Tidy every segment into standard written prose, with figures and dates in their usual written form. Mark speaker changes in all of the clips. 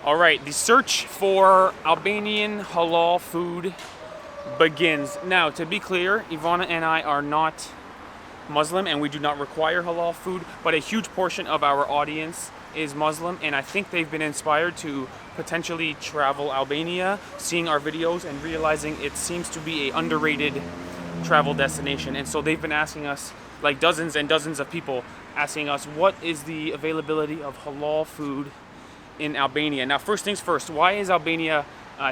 Speaker 1: All right, the search for Albanian halal food begins. Now, to be clear, Ivana and I are not Muslim and we do not require halal food, but a huge portion of our audience is Muslim, and I think they've been inspired to potentially travel Albania, seeing our videos and realizing it seems to be an underrated travel destination. And so they've been asking us, like dozens and dozens of people asking us, what is the availability of halal food in Albania? Now, first things first, why is Albania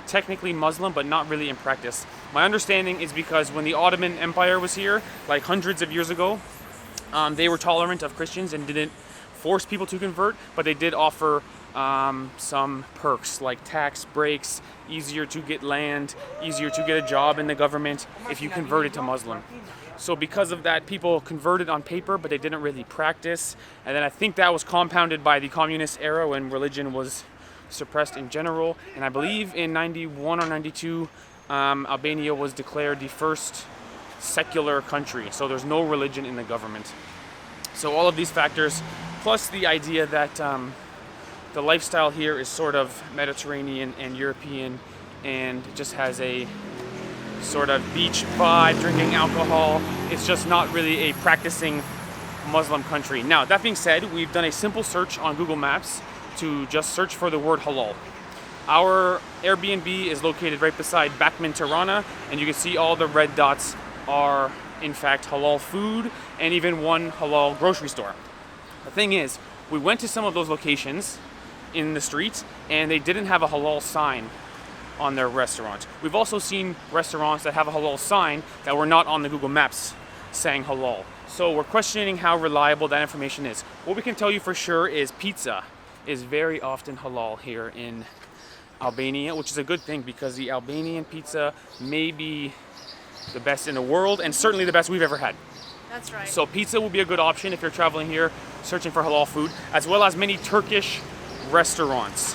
Speaker 1: technically Muslim but not really in practice? My understanding is because when the Ottoman Empire was here, like hundreds of years ago, they were tolerant of Christians and didn't force people to convert, but they did offer some perks like tax breaks, easier to get land, easier to get a job in the government if you converted to Muslim. So because of that, people converted on paper, but they didn't really practice. And then I think that was compounded by the communist era when religion was suppressed in general. And I believe in 91 or 92, Albania was declared the first secular country. So there's no religion in the government. So all of these factors, plus the idea that the lifestyle here is sort of Mediterranean and European and just has a sort of beach vibe, drinking alcohol. It's just not really a practicing Muslim country. Now, that being said, we've done a simple search on Google Maps to just search for the word halal. Our Airbnb is located right beside Bakman Tirana, and you can see all the red dots are in fact halal food and even one halal grocery store. The thing is, we went to some of those locations in the streets and they didn't have a halal sign on their restaurants. We've also seen restaurants that have a halal sign that were not on the Google Maps saying halal. So we're questioning how reliable that information is. What we can tell you for sure is pizza is very often halal here in Albania, which is a good thing because the Albanian pizza may be the best in the world and certainly the best we've ever had.
Speaker 2: That's right.
Speaker 1: So pizza will be a good option if you're traveling here searching for halal food, as well as many Turkish restaurants.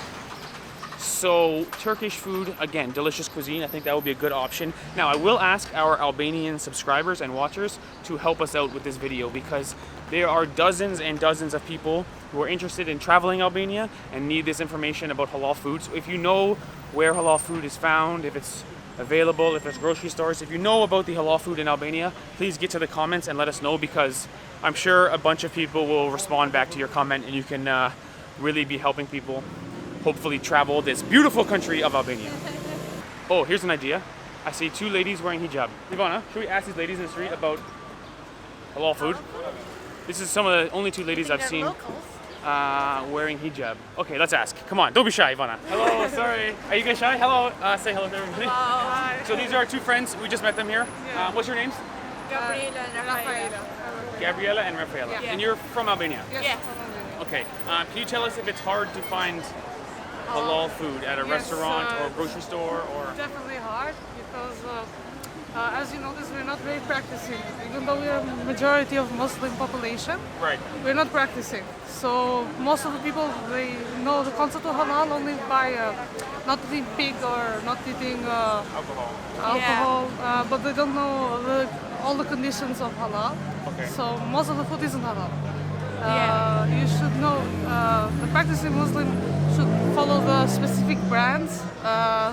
Speaker 1: So Turkish food, again, delicious cuisine. I think that would be a good option. Now, I will ask our Albanian subscribers and watchers to help us out with this video because there are dozens and dozens of people who are interested in traveling Albania and need this information about halal food. So if you know where halal food is found, if it's available, if there's grocery stores, if you know about the halal food in Albania, please get to the comments and let us know because I'm sure a bunch of people will respond back to your comment and you can really be helping people hopefully travel this beautiful country of Albania. Oh, here's an idea. I see two ladies wearing hijab. Ivana, should we ask these ladies in the street about halal food? This is some of the only two ladies I've seen wearing hijab. Okay, let's ask. Come on, don't be shy, Ivana. Hello, sorry. Are you guys shy? Hello, say hello to everybody.
Speaker 2: Hi.
Speaker 1: So these are our two friends. We just met them here.
Speaker 2: Yeah.
Speaker 1: What's your names?
Speaker 2: Gabriela and Rafaela.
Speaker 1: Gabriela and Rafaela.
Speaker 2: Yeah.
Speaker 1: And you're from Albania?
Speaker 2: Yes.
Speaker 1: Okay. Can you tell us if it's hard to find halal food at a restaurant or a grocery store? Or
Speaker 3: definitely hard because as you notice, we're not very practicing. Even though we are a majority of Muslim population,
Speaker 1: right,
Speaker 3: we're not practicing. So most of the people, they know the concept of halal only by not eating pig or not eating alcohol, but they don't know all the conditions of halal.
Speaker 1: Okay.
Speaker 3: So most of the food isn't halal.
Speaker 2: Yeah.
Speaker 3: You should know the practicing Muslim should follow the specific brands.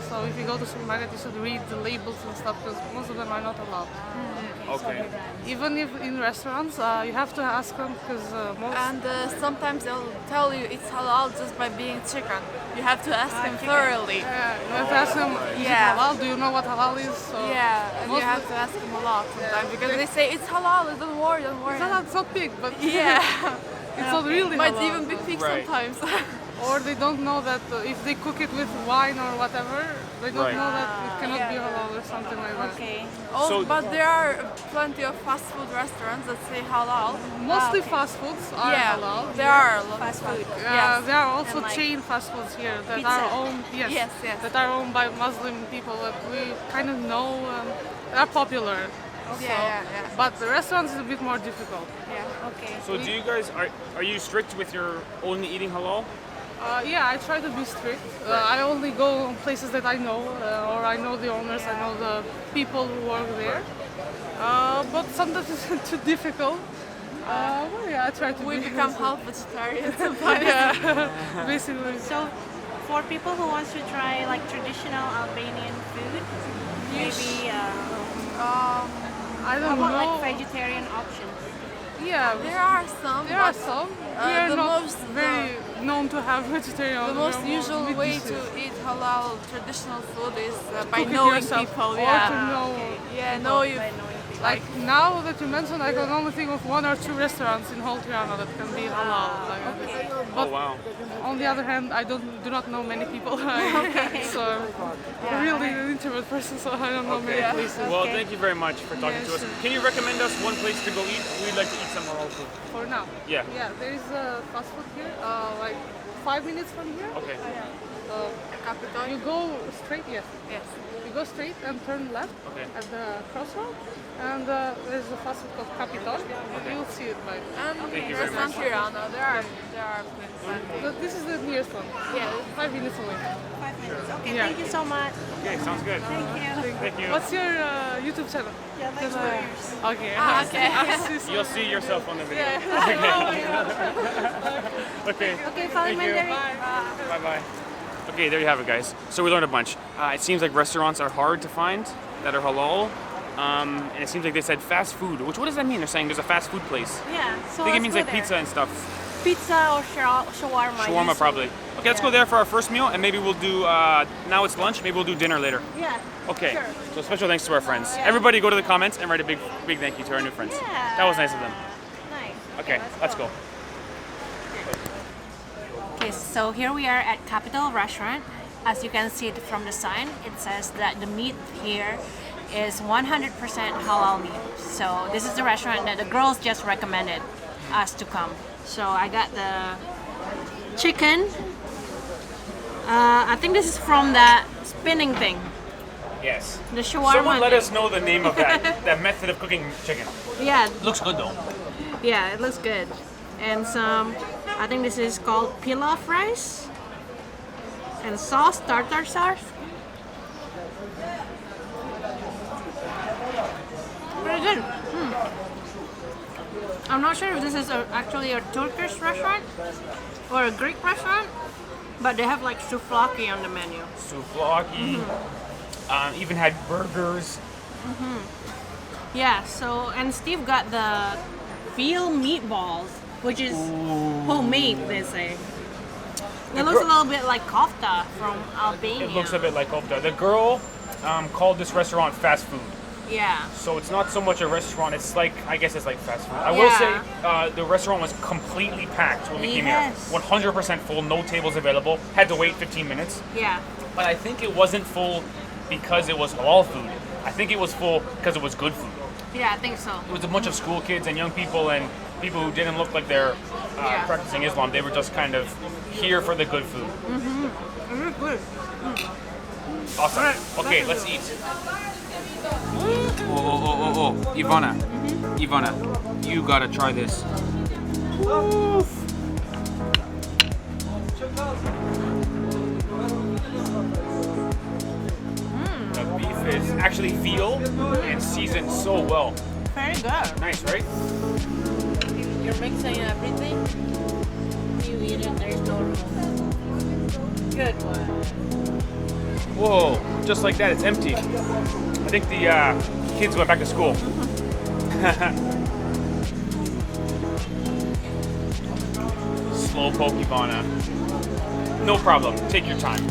Speaker 3: So if you go to supermarket, you should read the labels and stuff because most of them are not allowed.
Speaker 1: okay.
Speaker 3: Even if in restaurants, you have to ask them because
Speaker 2: And sometimes they'll tell you it's halal just by being chicken. You have to ask them thoroughly.
Speaker 3: you have to ask them, is it halal? Do you know what halal is? So
Speaker 2: Yeah, and you have to ask them a lot sometimes because they say it's halal. Don't worry, don't worry.
Speaker 3: it's not big, but
Speaker 2: Yeah,
Speaker 3: it's not really
Speaker 2: might
Speaker 3: halal.
Speaker 2: even be pig
Speaker 1: Right.
Speaker 2: sometimes.
Speaker 3: Or they don't know that if they cook it with wine or whatever, they don't know that it cannot be halal or something like that.
Speaker 4: Okay.
Speaker 1: So-
Speaker 2: But there are plenty of fast food restaurants that say halal.
Speaker 3: Mostly fast foods are halal.
Speaker 2: There are a lot of
Speaker 4: Fast food.
Speaker 2: Yes.
Speaker 3: There are also
Speaker 4: And like
Speaker 3: chain fast foods here that
Speaker 4: pizza.
Speaker 3: are owned. Yes,
Speaker 2: Yes, yes.
Speaker 3: that are owned by Muslim people that we kind of know. Are popular.
Speaker 2: Yeah.
Speaker 3: But the restaurants is a bit more difficult.
Speaker 2: Yeah.
Speaker 4: Okay.
Speaker 1: So do you guys, are you strict with your only eating halal?
Speaker 3: Yeah, I try to be strict. I only go on places that I know, or I know the owners, I know the people who work there. But sometimes it's too difficult. Well, yeah, I try to
Speaker 2: We
Speaker 3: be
Speaker 2: become half vegetarian sometimes.
Speaker 3: yeah, basically.
Speaker 4: So for people who wants to try like traditional Albanian food, maybe
Speaker 3: I
Speaker 4: how
Speaker 3: don't
Speaker 4: about
Speaker 3: know.
Speaker 4: like vegetarian options?
Speaker 3: Yeah,
Speaker 2: There are some.
Speaker 3: there are
Speaker 2: but,
Speaker 3: some.
Speaker 2: uh,
Speaker 3: We are
Speaker 2: the
Speaker 3: not
Speaker 2: most-
Speaker 3: very known to have vegetarian.
Speaker 2: The most
Speaker 3: we are more
Speaker 2: usual
Speaker 3: meat
Speaker 2: way
Speaker 3: dishes.
Speaker 2: to eat halal traditional food is by
Speaker 3: Cook it
Speaker 2: knowing
Speaker 3: yourself,
Speaker 2: people.
Speaker 3: or
Speaker 2: Yeah.
Speaker 3: to know.
Speaker 2: Yeah, know you.
Speaker 4: By knowing people.
Speaker 3: Like now that you mentioned, I can only think of 1 or 2 restaurants in whole Tirana that can be halal. Like,
Speaker 1: Oh wow.
Speaker 3: on the other hand, I do not know many people. So I'm really an introvert person, so I don't know many places.
Speaker 1: Well, thank you very much for talking to us.
Speaker 3: sure.
Speaker 1: Can you recommend us one place to go eat? We'd like to eat some halal food.
Speaker 3: For now.
Speaker 1: Yeah.
Speaker 3: Yeah, there is a fast food here, like 5 minutes from here.
Speaker 1: Okay.
Speaker 2: Capital.
Speaker 3: You go straight, yes.
Speaker 2: Yes.
Speaker 3: You go straight and turn left
Speaker 1: Okay.
Speaker 3: at the crossroad, and there's a fast food called Capital. You'll see it by.
Speaker 1: Thank you very
Speaker 2: There's some
Speaker 1: much.
Speaker 2: Tirana. There are places.
Speaker 3: But this is the nearest one.
Speaker 2: Yeah.
Speaker 3: 5 minutes away.
Speaker 4: 5 minutes. Okay,
Speaker 3: Yeah.
Speaker 4: thank you so much.
Speaker 1: Okay, sounds good.
Speaker 4: Thank you.
Speaker 1: Thank you.
Speaker 3: What's your YouTube channel?
Speaker 4: Yeah, thanks for yours.
Speaker 3: Okay.
Speaker 2: Okay.
Speaker 1: You'll see yourself on the video. Okay.
Speaker 4: Okay, follow
Speaker 1: Thank
Speaker 4: me
Speaker 1: you.
Speaker 4: there.
Speaker 1: Bye bye. Okay, there you have it, guys. So we learned a bunch. It seems like restaurants are hard to find that are halal. And it seems like they said fast food. Which, what does that mean? They're saying there's a fast food place.
Speaker 4: Yeah, so
Speaker 1: I think it
Speaker 4: let's
Speaker 1: means
Speaker 4: go
Speaker 1: like
Speaker 4: there.
Speaker 1: pizza and stuff.
Speaker 4: Pizza or shawarma.
Speaker 1: Shawarma
Speaker 4: usually.
Speaker 1: probably. Okay, let's go there for our first meal, and maybe we'll do. Now it's lunch. Maybe we'll do dinner later.
Speaker 4: Yeah.
Speaker 1: Okay.
Speaker 4: Sure.
Speaker 1: So special thanks to our friends. Everybody, go to the comments and write a big thank you to our new friends.
Speaker 4: Yeah.
Speaker 1: That was nice of them.
Speaker 4: Nice.
Speaker 1: Okay, let's go.
Speaker 4: Okay, so here we are at Capital Restaurant. As you can see from the sign, it says that the meat here is 100% halal meat. So this is the restaurant that the girls just recommended us to come. So I got the chicken. I think this is from that spinning thing.
Speaker 1: Yes.
Speaker 4: The shawarma.
Speaker 1: Someone let
Speaker 4: thing.
Speaker 1: us know the name of that method of cooking chicken.
Speaker 4: Yeah,
Speaker 1: Looks good though.
Speaker 4: yeah, it looks good. And some, I think this is called pilaf rice. And sauce, tartar sauce. Very good. I'm not sure if this is actually a Turkish restaurant or a Greek restaurant, but they have like souvlaki on the menu.
Speaker 1: Souvlaki. Even had burgers.
Speaker 4: Yeah, so, and Steve got the veal meatballs, which is homemade, they say. It looks a little bit like kofta from Albania.
Speaker 1: It looks a bit like kofta. The girl called this restaurant fast food.
Speaker 4: Yeah.
Speaker 1: So it's not so much a restaurant, it's like, I guess it's like fast food. I will say, the restaurant was completely packed when we came here.
Speaker 4: Yes.
Speaker 1: 100% full, no tables available. Had to wait 15 minutes.
Speaker 4: Yeah.
Speaker 1: But I think it wasn't full because it was halal food. I think it was full because it was good food.
Speaker 4: Yeah, I think so.
Speaker 1: It was a bunch of school kids and young people and people who didn't look like they're practicing Islam. They were just kind of here for the good food.
Speaker 4: It's good.
Speaker 1: Awesome. Okay, let's eat. Oh, Ivana. Ivana, you gotta try this. The beef is actually veal and seasoned so well.
Speaker 4: Very good.
Speaker 1: Nice, right?
Speaker 4: You're mixing everything. You eat it, there's no room. Good one.
Speaker 1: Whoa, just like that, it's empty. I think the kids went back to school. Slow poke, Ivana. No problem, take your time.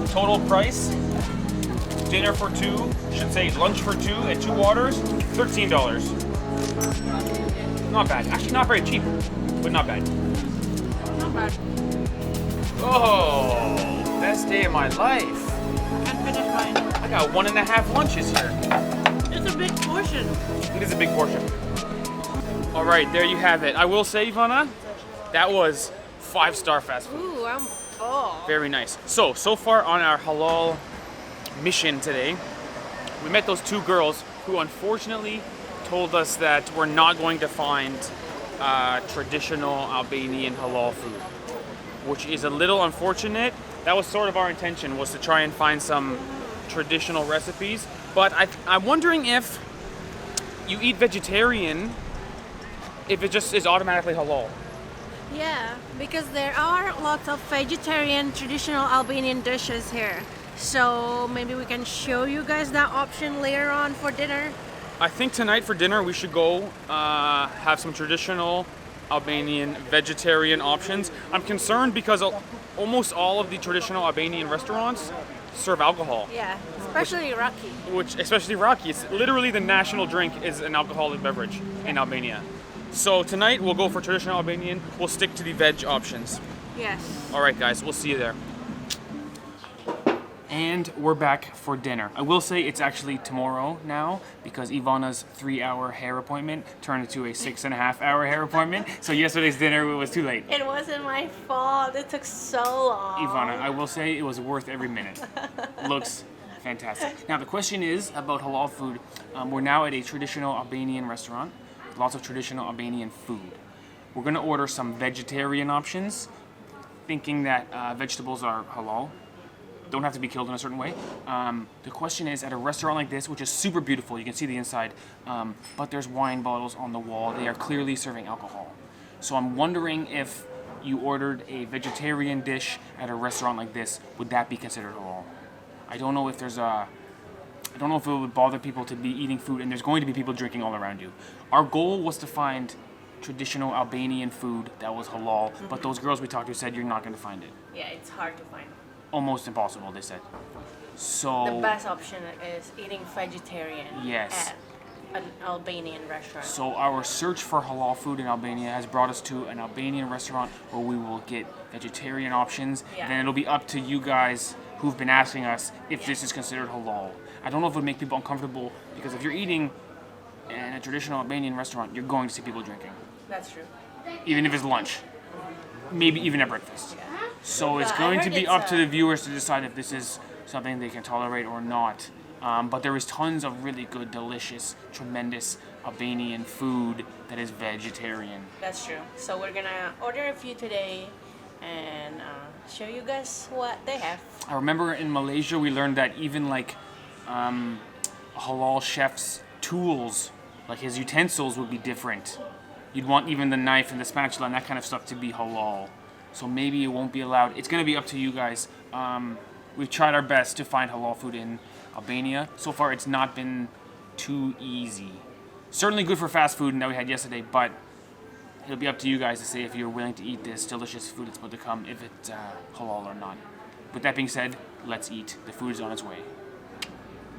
Speaker 1: Total price, dinner for two, should say lunch for two and 2 waters, $13. Not bad, actually not very cheap, but not bad.
Speaker 4: Not bad.
Speaker 1: Oh, best day of my life.
Speaker 4: I can finish mine.
Speaker 1: I got 1.5 lunches here.
Speaker 4: It's a big portion.
Speaker 1: It is a big portion. All right, there you have it. I will say, Ivana, that was 5-star fast food.
Speaker 4: Ooh,
Speaker 1: Very nice. So far on our halal mission today, we met those 2 girls who unfortunately told us that we're not going to find traditional Albanian halal food, which is a little unfortunate. That was sort of our intention, was to try and find some traditional recipes. But I'm wondering if you eat vegetarian, if it just is automatically halal.
Speaker 4: Yeah, because there are lots of vegetarian traditional Albanian dishes here. So maybe we can show you guys that option later on for dinner.
Speaker 1: I think tonight for dinner we should go have some traditional Albanian vegetarian options. I'm concerned because almost all of the traditional Albanian restaurants serve alcohol.
Speaker 4: Yeah, especially Iraqi.
Speaker 1: Especially Iraqi. It's literally the national drink is an alcoholic beverage in Albania. So tonight we'll go for traditional Albanian. We'll stick to the veg options.
Speaker 4: Yes.
Speaker 1: All right, guys, we'll see you there. And we're back for dinner. I will say it's actually tomorrow now because Ivana's 3-hour hair appointment turned into a 6.5-hour hair appointment. So yesterday's dinner was too late.
Speaker 4: It wasn't my fault. It took so long.
Speaker 1: Ivana, I will say it was worth every minute. Looks fantastic. Now the question is about halal food. We're now at a traditional Albanian restaurant with lots of traditional Albanian food. We're gonna order some vegetarian options, thinking that vegetables are halal. Don't have to be killed in a certain way. The question is, at a restaurant like this, which is super beautiful, you can see the inside, but there's wine bottles on the wall. They are clearly serving alcohol. So I'm wondering if you ordered a vegetarian dish at a restaurant like this, would that be considered halal? I don't know if it would bother people to be eating food, and there's going to be people drinking all around you. Our goal was to find traditional Albanian food that was halal, but those girls we talked to said you're not going to find it.
Speaker 4: Yeah, it's hard to find.
Speaker 1: Almost impossible, they said. So
Speaker 4: The best option is eating vegetarian
Speaker 1: Yes.
Speaker 4: at an Albanian restaurant.
Speaker 1: So our search for halal food in Albania has brought us to an Albanian restaurant where we will get vegetarian options.
Speaker 4: Yeah.
Speaker 1: Then it'll be up to you guys who've been asking us if this is considered halal. I don't know if it would make people uncomfortable because if you're eating in a traditional Albanian restaurant, you're going to see people drinking.
Speaker 4: That's true.
Speaker 1: Even if it's lunch. Maybe even at breakfast. So it's
Speaker 4: I
Speaker 1: going to
Speaker 4: heard
Speaker 1: be
Speaker 4: it's,
Speaker 1: up to the viewers to decide if this is something they can tolerate or not. But there is tons of really good, delicious, tremendous Albanian food that is vegetarian.
Speaker 4: That's true. So we're gonna order a few today and show you guys what they have.
Speaker 1: I remember in Malaysia we learned that even like a halal chef's tools, like his utensils, would be different. You'd want even the knife and the spatula and that kind of stuff to be halal. So maybe it won't be allowed. It's going to be up to you guys. We've tried our best to find halal food in Albania. So far, it's not been too easy. Certainly good for fast food that we had yesterday, but it'll be up to you guys to say if you're willing to eat this delicious food that's about to come, if it's halal or not. With that being said, let's eat. The food is on its way.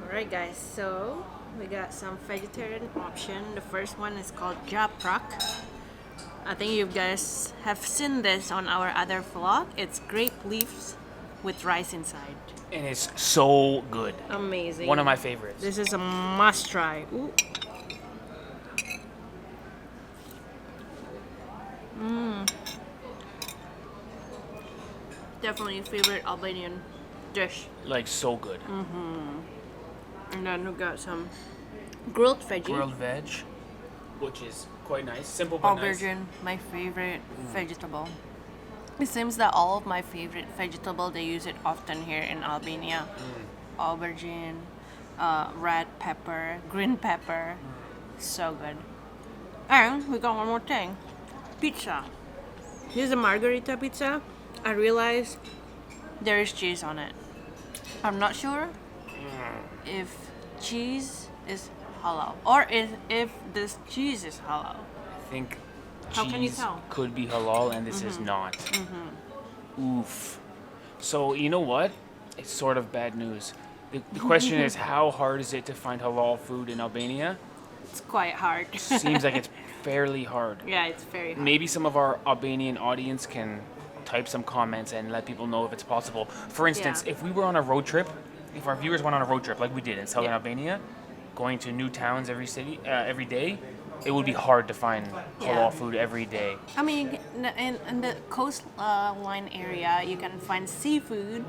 Speaker 4: Alright guys, so we got some vegetarian option. The first one is called Gjipe. I think you guys have seen this on our other vlog. It's grape leaves with rice inside.
Speaker 1: And it's so good.
Speaker 4: Amazing.
Speaker 1: One of my favorites.
Speaker 4: This is a must try. Ooh. Definitely favorite Albanian dish.
Speaker 1: Like so good.
Speaker 4: And then we got some grilled veggie.
Speaker 1: Grilled veg, which is quite nice. Simple but nice.
Speaker 4: Aubergine, my favorite vegetable. It seems that all of my favorite vegetable, they use it often here in Albania. Aubergine, red pepper, green pepper. So good. And we got one more thing. Pizza. This is a margarita pizza. I realized there is cheese on it. I'm not sure if cheese is halal or if this cheese is halal.
Speaker 1: I think
Speaker 4: How can you
Speaker 1: cheese
Speaker 4: tell?
Speaker 1: could be halal and this is not. Oof. So you know what? It's sort of bad news. The question is, how hard is it to find halal food in Albania?
Speaker 4: It's quite hard.
Speaker 1: Seems like it's fairly hard.
Speaker 4: Yeah, it's very hard.
Speaker 1: Maybe some of our Albanian audience can type some comments and let people know if it's possible. For instance,
Speaker 4: Yeah.
Speaker 1: if we were on a road trip, if our viewers went on a road trip like we did in southern
Speaker 4: Yeah.
Speaker 1: Albania, going to new towns every day, it would be hard to find halal
Speaker 4: Yeah.
Speaker 1: food every day.
Speaker 4: I mean, in the coastline area, you can find seafood,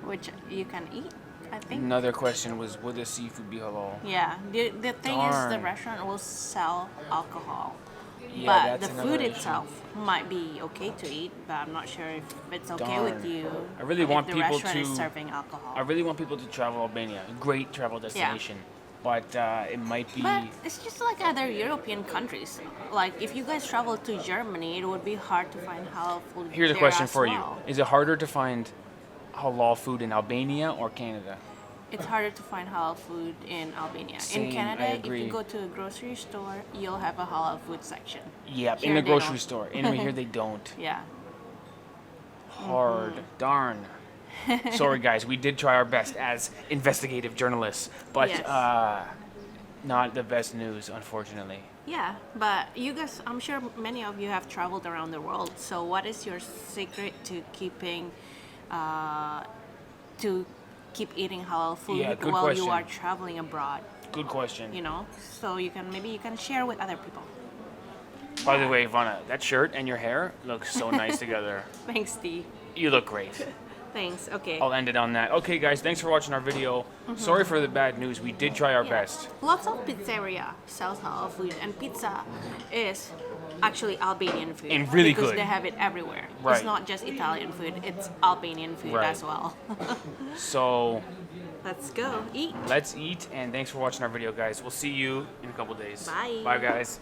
Speaker 4: which you can eat, I think.
Speaker 1: Another question was, would the seafood be halal?
Speaker 4: Yeah, the thing is, the
Speaker 1: Darn.
Speaker 4: restaurant will sell alcohol.
Speaker 1: Yeah,
Speaker 4: But
Speaker 1: that's
Speaker 4: the
Speaker 1: another
Speaker 4: food
Speaker 1: issue.
Speaker 4: itself might be okay to eat, but I'm not sure if it's okay with
Speaker 1: Darn.
Speaker 4: you.
Speaker 1: I really
Speaker 4: if
Speaker 1: want
Speaker 4: the
Speaker 1: people
Speaker 4: restaurant is
Speaker 1: to-
Speaker 4: serving alcohol.
Speaker 1: I really want people to travel Albania. A great travel destination. but it might be.
Speaker 4: But it's just like other European countries. Like if you guys travel to Germany, it would be hard to find halal food.
Speaker 1: Here's a
Speaker 4: there
Speaker 1: question
Speaker 4: as
Speaker 1: for
Speaker 4: well.
Speaker 1: you: is it harder to find halal food in Albania or Canada?
Speaker 4: It's harder to find halal food in Albania.
Speaker 1: Same,
Speaker 4: In Canada,
Speaker 1: I
Speaker 4: if
Speaker 1: agree.
Speaker 4: you go to a grocery store, you'll have a halal food section.
Speaker 1: Yep,
Speaker 4: Here
Speaker 1: in the
Speaker 4: they
Speaker 1: grocery
Speaker 4: don't.
Speaker 1: store. In here they don't.
Speaker 4: Yeah.
Speaker 1: Hard. Darn. Sorry, guys. We did try our best as investigative journalists, but
Speaker 4: Yes.
Speaker 1: not the best news, unfortunately.
Speaker 4: Yeah, but you guys, I'm sure many of you have traveled around the world. So, what is your secret to keeping, to keep eating halal food
Speaker 1: Yeah, good
Speaker 4: while
Speaker 1: question.
Speaker 4: you are traveling abroad?
Speaker 1: Good question.
Speaker 4: You know, so you can share with other people.
Speaker 1: By the way, Ivana, that shirt and your hair look so nice together.
Speaker 4: Thanks, Steve.
Speaker 1: You look great.
Speaker 4: Thanks. Okay.
Speaker 1: I'll end it on that. Okay, guys, thanks for watching our video. Sorry for the bad news. We did try our
Speaker 4: Yeah.
Speaker 1: best.
Speaker 4: Lots of pizzeria sells halal food, and pizza is actually Albanian food.
Speaker 1: And really
Speaker 4: because
Speaker 1: good.
Speaker 4: they have it everywhere.
Speaker 1: Right.
Speaker 4: It's not just Italian food; it's Albanian food
Speaker 1: Right.
Speaker 4: as well.
Speaker 1: So
Speaker 4: Let's go eat.
Speaker 1: let's eat, and thanks for watching our video, guys. We'll see you in a couple days.
Speaker 4: Bye.
Speaker 1: Bye, guys.